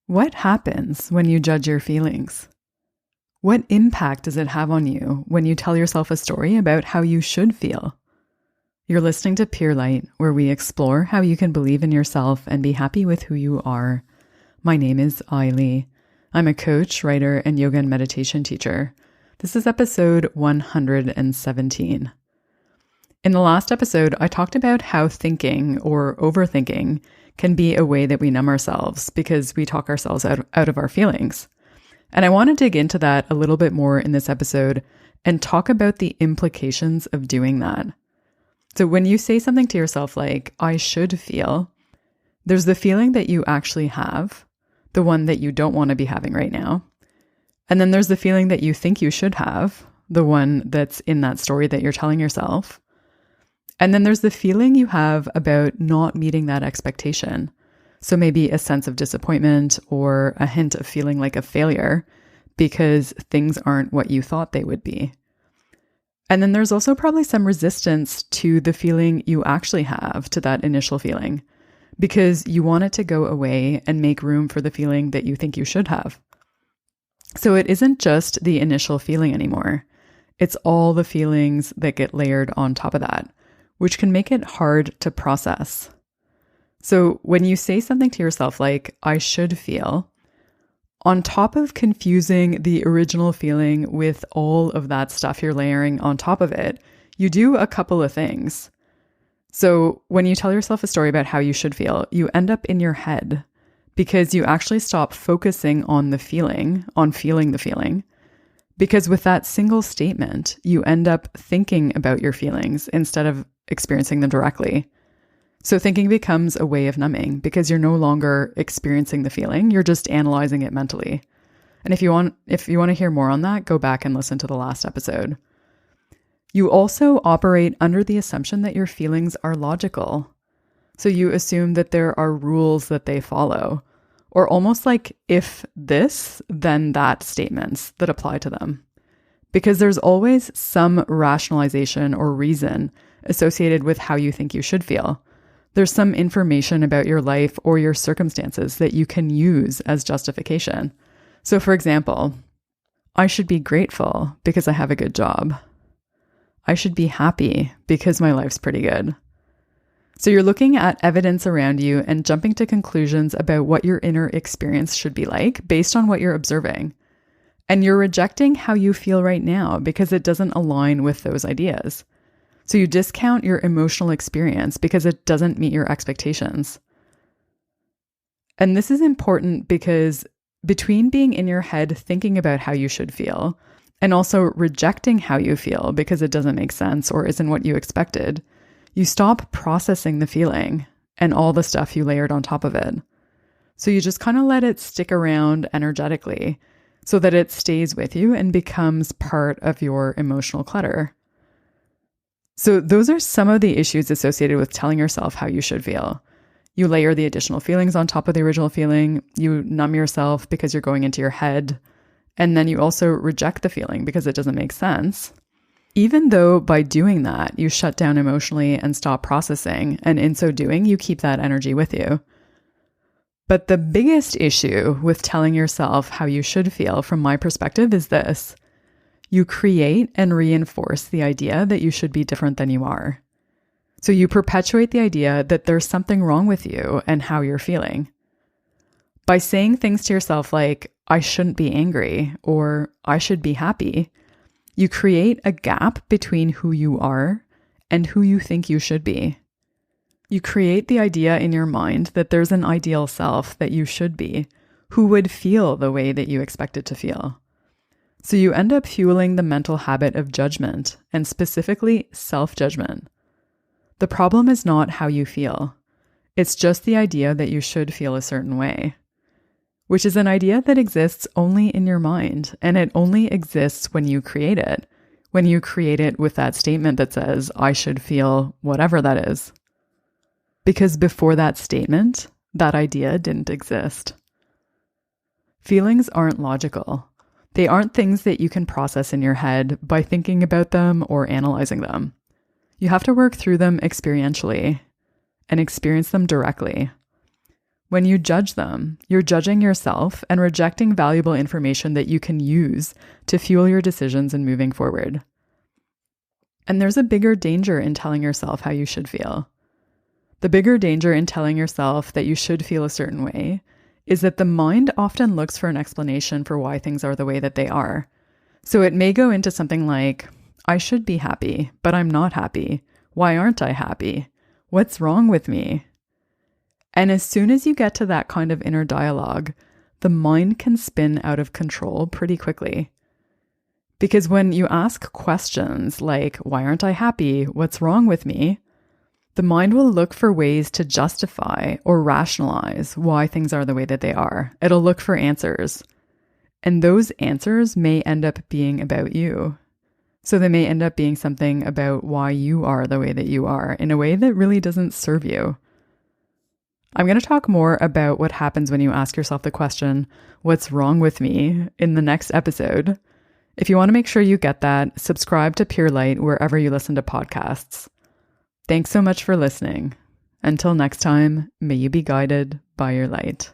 What happens when you judge your feelings? What impact does it have on you when you tell yourself a story about how you should feel? You're listening to Pure Light, where we explore how you can believe in yourself and be happy with who you are. My name is Ailey. I'm a coach, writer, and yoga and meditation teacher. This is episode 117. In the last episode, I talked about how thinking or overthinking can be a way that we numb ourselves because we talk ourselves out of our feelings. And I want to dig into that a little bit more in this episode and talk about the implications of doing that. So when you say something to yourself like, I should feel, there's the feeling that you actually have, the one that you don't want to be having right now. And then there's the feeling that you think you should have, the one that's in that story that you're telling yourself. And then there's the feeling you have about not meeting that expectation. So maybe a sense of disappointment or a hint of feeling like a failure because things aren't what you thought they would be. And then there's also probably some resistance to the feeling you actually have, to that initial feeling, because you want it to go away and make room for the feeling that you think you should have. So it isn't just the initial feeling anymore. It's all the feelings that get layered on top of that, which can make it hard to process. So when you say something to yourself like, I should feel, on top of confusing the original feeling with all of that stuff you're layering on top of it, you do a couple of things. So when you tell yourself a story about how you should feel, you end up in your head because you actually stop focusing on the feeling, on feeling the feeling. Because with that single statement, you end up thinking about your feelings instead of experiencing them directly. So thinking becomes a way of numbing because you're no longer experiencing the feeling, you're just analyzing it mentally. And if you want to hear more on that, go back and listen to the last episode. You also operate under the assumption that your feelings are logical. So you assume that there are rules that they follow, or almost like if this, then that statements that apply to them. Because there's always some rationalization or reason associated with how you think you should feel. There's some information about your life or your circumstances that you can use as justification. So for example, I should be grateful because I have a good job. I should be happy because my life's pretty good. So you're looking at evidence around you and jumping to conclusions about what your inner experience should be like based on what you're observing. And you're rejecting how you feel right now because it doesn't align with those ideas. So you discount your emotional experience because it doesn't meet your expectations. And this is important because between being in your head thinking about how you should feel and also rejecting how you feel because it doesn't make sense or isn't what you expected, you stop processing the feeling and all the stuff you layered on top of it. So you just kind of let it stick around energetically so that it stays with you and becomes part of your emotional clutter. So those are some of the issues associated with telling yourself how you should feel. You layer the additional feelings on top of the original feeling. You numb yourself because you're going into your head. And then you also reject the feeling because it doesn't make sense. Even though by doing that, you shut down emotionally and stop processing. And in so doing, you keep that energy with you. But the biggest issue with telling yourself how you should feel, from my perspective, is this. You create and reinforce the idea that you should be different than you are. So you perpetuate the idea that there's something wrong with you and how you're feeling. By saying things to yourself like, I shouldn't be angry or I should be happy, you create a gap between who you are and who you think you should be. You create the idea in your mind that there's an ideal self that you should be, who would feel the way that you expect it to feel. So you end up fueling the mental habit of judgment, and specifically self-judgment. The problem is not how you feel. It's just the idea that you should feel a certain way, which is an idea that exists only in your mind, and it only exists when you create it with that statement that says, I should feel whatever that is. Because before that statement, that idea didn't exist. Feelings aren't logical. They aren't things that you can process in your head by thinking about them or analyzing them. You have to work through them experientially and experience them directly. When you judge them, you're judging yourself and rejecting valuable information that you can use to fuel your decisions and moving forward. And there's a bigger danger in telling yourself how you should feel. The bigger danger in telling yourself that you should feel a certain way is that the mind often looks for an explanation for why things are the way that they are. So it may go into something like, I should be happy, but I'm not happy. Why aren't I happy? What's wrong with me? And as soon as you get to that kind of inner dialogue, the mind can spin out of control pretty quickly. Because when you ask questions like, why aren't I happy? What's wrong with me? The mind will look for ways to justify or rationalize why things are the way that they are. It'll look for answers. And those answers may end up being about you. So they may end up being something about why you are the way that you are in a way that really doesn't serve you. I'm going to talk more about what happens when you ask yourself the question, what's wrong with me, in the next episode. If you want to make sure you get that, subscribe to Pure Light wherever you listen to podcasts. Thanks so much for listening. Until next time, may you be guided by your light.